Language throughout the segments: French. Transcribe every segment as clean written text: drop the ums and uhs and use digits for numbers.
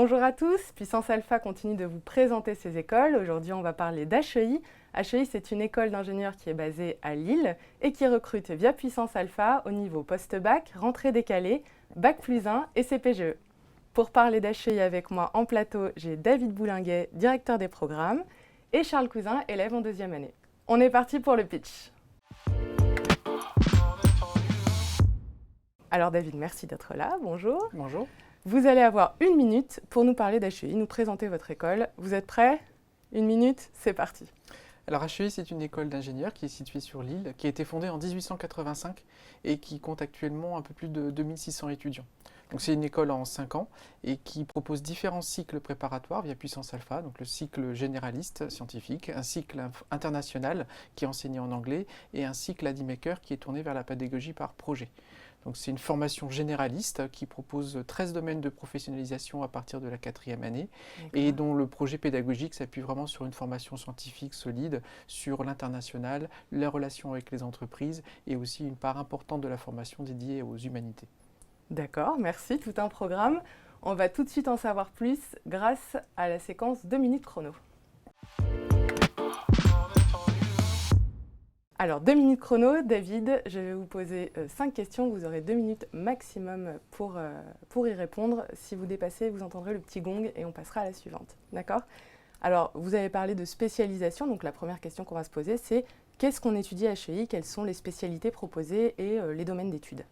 Bonjour à tous, Puissance Alpha continue de vous présenter ses écoles. Aujourd'hui, on va parler d'HEI. HEI, c'est une école d'ingénieurs qui est basée à Lille et qui recrute via Puissance Alpha au niveau post-bac, rentrée décalée, bac+1 et CPGE. Pour parler d'HEI avec moi en plateau, j'ai David Boulinguet, directeur des programmes, et Charles Cousin, élève en deuxième année. On est parti pour le pitch. Alors David, merci d'être là, bonjour. Bonjour. Vous allez avoir 1 minute pour nous parler d'HEI, nous présenter votre école. Vous êtes prêts? 1 minute, c'est parti. Alors HEI, c'est une école d'ingénieurs qui est située sur Lille, qui a été fondée en 1885 et qui compte actuellement un peu plus de 2600 étudiants. Donc c'est une école en 5 ans et qui propose différents cycles préparatoires via Puissance Alpha, donc le cycle généraliste scientifique, un cycle international qui est enseigné en anglais et un cycle Adimaker qui est tourné vers la pédagogie par projet. Donc c'est une formation généraliste qui propose 13 domaines de professionnalisation à partir de la 4e année et dont le projet pédagogique s'appuie vraiment sur une formation scientifique solide, sur l'international, les relations avec les entreprises et aussi une part importante de la formation dédiée aux humanités. D'accord, merci, tout un programme. On va tout de suite en savoir plus grâce à la séquence 2 minutes chrono. Alors, 2 minutes chrono, David, je vais vous poser 5 questions. Vous aurez 2 minutes maximum pour y répondre. Si vous dépassez, vous entendrez le petit gong et on passera à la suivante. D'accord? Alors, vous avez parlé de spécialisation. Donc, la première question qu'on va se poser, c'est qu'est-ce qu'on étudie à HEI? Quelles sont les spécialités proposées et les domaines d'études?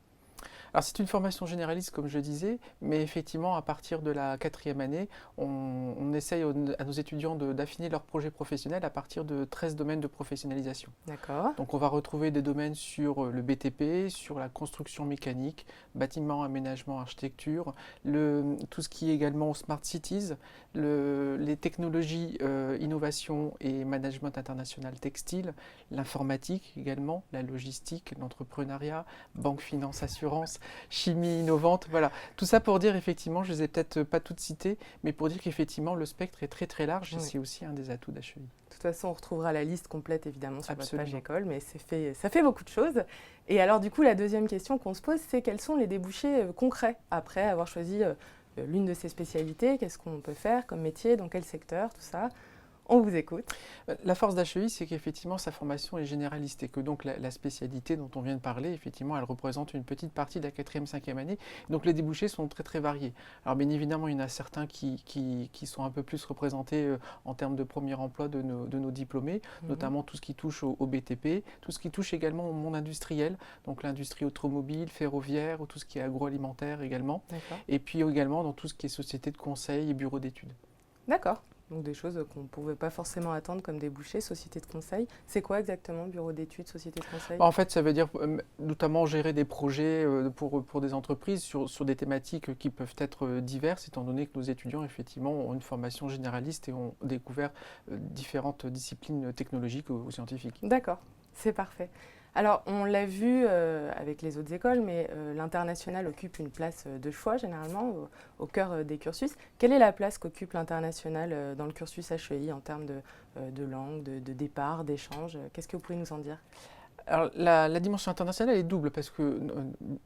Alors c'est une formation généraliste comme je disais, mais effectivement à partir de la 4e année, on essaye à nos étudiants d'affiner leur projet professionnel à partir de 13 domaines de professionnalisation. D'accord. Donc on va retrouver des domaines sur le BTP, sur la construction mécanique, bâtiment, aménagement, architecture, tout ce qui est également Smart Cities, les technologies, innovation et management international textile, l'informatique également, la logistique, l'entrepreneuriat, banque, finance, assurance, chimie innovante, voilà. Tout ça pour dire effectivement, je ne les ai peut-être pas toutes citées, mais pour dire qu'effectivement le spectre est très très large et c'est aussi un des atouts d'HEI. De toute façon, on retrouvera la liste complète évidemment sur votre Absolument. page école, mais ça fait beaucoup de choses. Et alors du coup, la deuxième question qu'on se pose, c'est quels sont les débouchés concrets après avoir choisi l'une de ces spécialités? Qu'est-ce qu'on peut faire comme métier, dans quel secteur, tout ça? On vous écoute. La force d'HEI, c'est qu'effectivement, sa formation est généraliste et que donc la spécialité dont on vient de parler, effectivement, elle représente une petite partie de la 4e, 5e année. Donc les débouchés sont très très variés. Alors bien évidemment, il y en a certains qui sont un peu plus représentés en termes de premier emploi de nos diplômés, notamment tout ce qui touche au BTP, tout ce qui touche également au monde industriel, donc l'industrie automobile, ferroviaire, ou tout ce qui est agroalimentaire également. Et puis également dans tout ce qui est société de conseil et bureau d'études. D'accord. Donc des choses qu'on ne pouvait pas forcément attendre comme débouchés, société de conseil. C'est quoi exactement, bureau d'études, société de conseil? En fait, ça veut dire notamment gérer des projets pour des entreprises sur des thématiques qui peuvent être diverses, étant donné que nos étudiants, effectivement, ont une formation généraliste et ont découvert différentes disciplines technologiques ou scientifiques. D'accord, c'est parfait. Alors, on l'a vu avec les autres écoles, mais l'international occupe une place de choix, généralement, au cœur des cursus. Quelle est la place qu'occupe l'international dans le cursus HEI en termes de langue, de départ, d'échange? Qu'est-ce que vous pouvez nous en dire? Alors, la dimension internationale est double parce que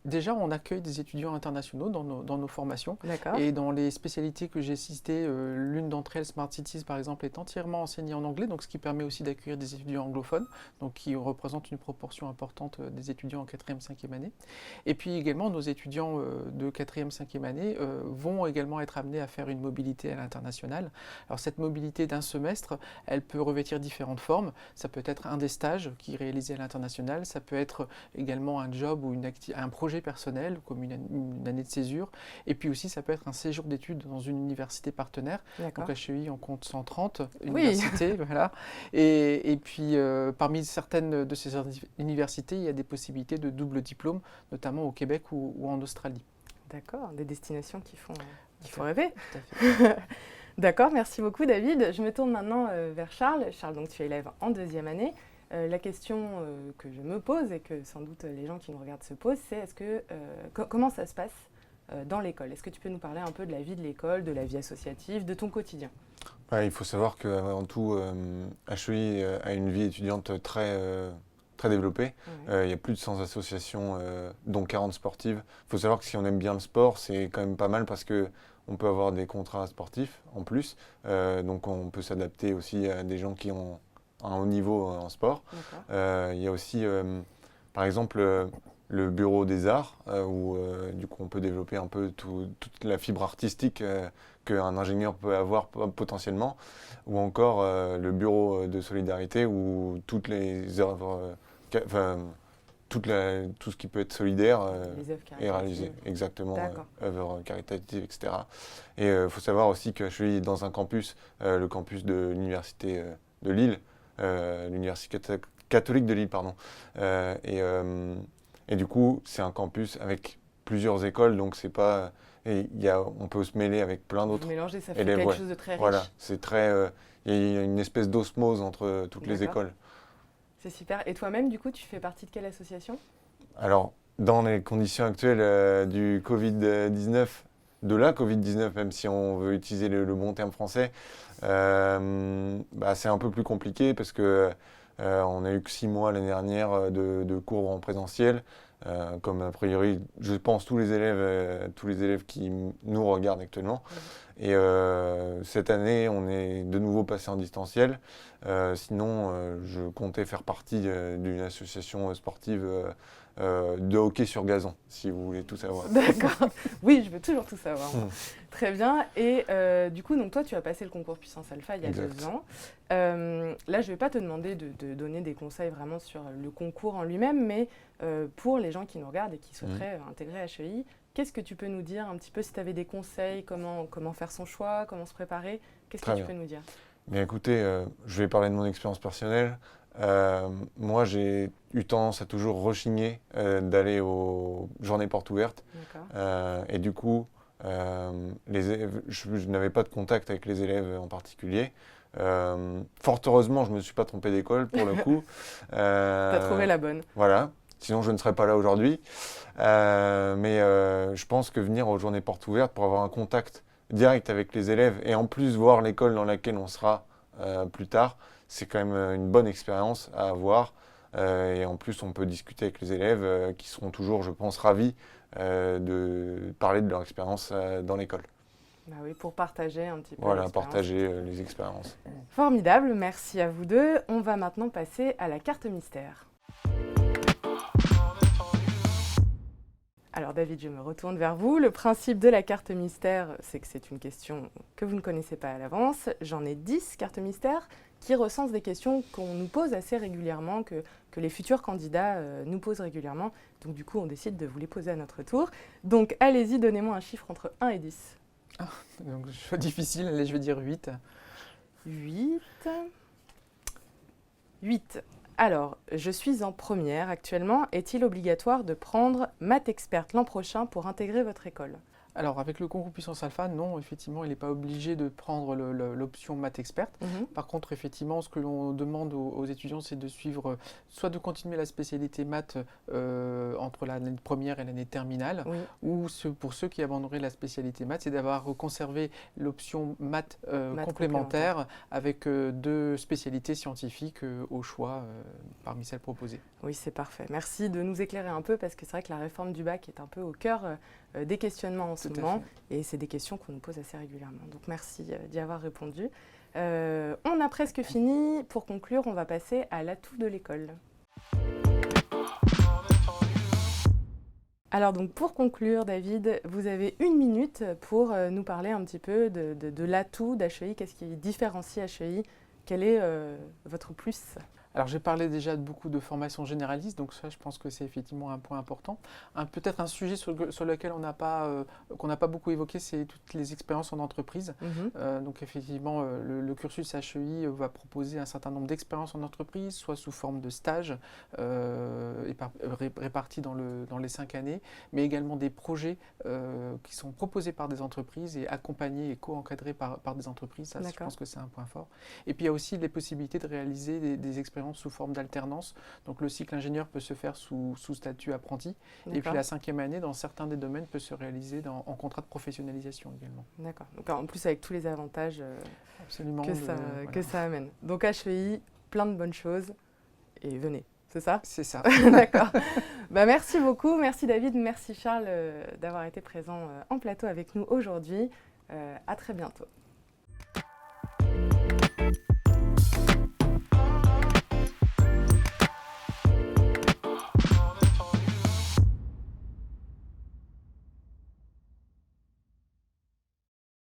déjà on accueille des étudiants internationaux dans nos formations et dans les spécialités que j'ai citées, l'une d'entre elles, Smart Cities par exemple, est entièrement enseignée en anglais, donc ce qui permet aussi d'accueillir des étudiants anglophones, donc qui représentent une proportion importante des étudiants en 4e, 5e année. Et puis également nos étudiants de 4e, 5e année vont également être amenés à faire une mobilité à l'international. Alors cette mobilité d'un semestre, elle peut revêtir différentes formes. Ça peut être un des stages qui est réalisé à l'international. Ça peut être également un job ou un projet personnel, comme une année de césure. Et puis aussi, ça peut être un séjour d'études dans une université partenaire. Donc à HEI, on compte 130 universités. Voilà. Et puis, parmi certaines de ces universités, il y a des possibilités de double diplôme, notamment au Québec ou en Australie. D'accord, des destinations qui font rêver. Tout à fait. D'accord, merci beaucoup David. Je me tourne maintenant vers Charles. Charles, donc tu es élève en 2e année. La question que je me pose et que sans doute les gens qui nous regardent se posent, c'est comment ça se passe dans l'école? Est-ce que tu peux nous parler un peu de la vie de l'école, de la vie associative, de ton quotidien? Il faut savoir qu'avant tout, HEI a une vie étudiante très développée. Il y a plus de 100 associations, dont 40 sportives. Il faut savoir que si on aime bien le sport, c'est quand même pas mal parce que on peut avoir des contrats sportifs en plus. Donc on peut s'adapter aussi à des gens qui ont un haut niveau en sport. Il y a aussi, par exemple, le bureau des arts, où du coup on peut développer un peu toute la fibre artistique qu'un ingénieur peut avoir potentiellement, ou encore le bureau de solidarité où toutes les œuvres, tout ce qui peut être solidaire est réalisé. Exactement, œuvres caritatives, etc. Et il faut savoir aussi que je suis dans un campus, le campus de l'université de Lille, l'université catholique de Lille, pardon. Et du coup, c'est un campus avec plusieurs écoles, donc c'est pas... on peut se mêler avec plein d'autres élèves. Mélanger, ça fait quelque chose de très riche. Voilà, c'est très... il y a une espèce d'osmose entre toutes les écoles. C'est super. Et toi-même, du coup, tu fais partie de quelle association? Alors, dans les conditions actuelles du Covid-19, de la Covid-19, même si on veut utiliser le bon terme français, c'est un peu plus compliqué parce que on a eu que 6 mois l'année dernière de cours en présentiel. Comme a priori, je pense, tous les élèves qui nous regardent actuellement. Et cette année, on est de nouveau passé en distanciel. Sinon, je comptais faire partie d'une association sportive de hockey sur gazon, si vous voulez tout savoir. D'accord. Oui, je veux toujours tout savoir. Très bien. Et du coup, donc toi, tu as passé le concours Puissance Alpha il y a 2 ans. Là, je ne vais pas te demander de donner des conseils vraiment sur le concours en lui-même, mais pour les gens qui nous regardent et qui souhaiteraient intégrer HEI, qu'est-ce que tu peux nous dire un petit peu si tu avais des conseils, comment faire son choix, comment se préparer? Qu'est-ce que tu peux nous dire? Bien, écoutez, je vais parler de mon expérience personnelle. Moi, j'ai eu tendance à toujours rechigner d'aller aux journées portes ouvertes. Et du coup, je n'avais pas de contact avec les élèves en particulier. Fort heureusement, je ne me suis pas trompé d'école pour le coup. Tu as trouvé la bonne. Voilà, sinon je ne serais pas là aujourd'hui. Mais je pense que venir aux journées portes ouvertes pour avoir un contact direct avec les élèves et en plus voir l'école dans laquelle on sera plus tard, c'est quand même une bonne expérience à avoir. Et en plus, on peut discuter avec les élèves qui seront toujours, je pense, ravis de parler de leur expérience dans l'école. Bah oui, pour partager un petit peu. Voilà, partager les expériences. Formidable, merci à vous deux. On va maintenant passer à la carte mystère. Alors David, je me retourne vers vous. Le principe de la carte mystère, c'est que c'est une question que vous ne connaissez pas à l'avance. J'en ai 10 cartes mystères qui recensent des questions qu'on nous pose assez régulièrement, que les futurs candidats nous posent régulièrement. Donc du coup, on décide de vous les poser à notre tour. Donc allez-y, donnez-moi un chiffre entre 1 et 10. Donc choix difficile, allez, je vais dire 8. 8. Alors, je suis en première actuellement. Est-il obligatoire de prendre Maths Expert l'an prochain pour intégrer votre école? Alors, avec le concours Puissance Alpha, non, effectivement, il n'est pas obligé de prendre l'option Maths Expert. Par contre, effectivement, ce que l'on demande aux étudiants, c'est de suivre, soit de continuer la spécialité maths entre l'année première et l'année terminale, ou pour ceux qui abandonneraient la spécialité maths, c'est d'avoir conservé l'option maths complémentaire avec 2 spécialités scientifiques au choix parmi celles proposées. Oui, c'est parfait. Merci de nous éclairer un peu parce que c'est vrai que la réforme du bac est un peu au cœur des questionnements en ce moment et c'est des questions qu'on nous pose assez régulièrement. Donc merci d'y avoir répondu. On a presque fini. Pour conclure, on va passer à l'atout de l'école. Alors donc pour conclure, David, vous avez 1 minute pour nous parler un petit peu de l'atout d'HEI. Qu'est-ce qui différencie HEI? Quel est votre plus? Alors j'ai parlé déjà de beaucoup de formations généralistes, donc ça je pense que c'est effectivement un point important. Peut-être un sujet sur lequel qu'on n'a pas beaucoup évoqué, c'est toutes les expériences en entreprise. Donc effectivement, le cursus HEI va proposer un certain nombre d'expériences en entreprise, soit sous forme de stage répartis dans les 5 années, mais également des projets qui sont proposés par des entreprises et accompagnés et co-encadrés par des entreprises. Ça, je pense que c'est un point fort. Et puis il y a aussi les possibilités de réaliser des expériences sous forme d'alternance. Donc le cycle ingénieur peut se faire sous statut apprenti. Et puis la 5e année, dans certains des domaines, peut se réaliser en contrat de professionnalisation également. D'accord. Donc en plus avec tous les avantages que ça amène. Donc HEI, plein de bonnes choses. Et venez, c'est ça? C'est ça. D'accord. Merci beaucoup. Merci David, merci Charles d'avoir été présent en plateau avec nous aujourd'hui. À très bientôt.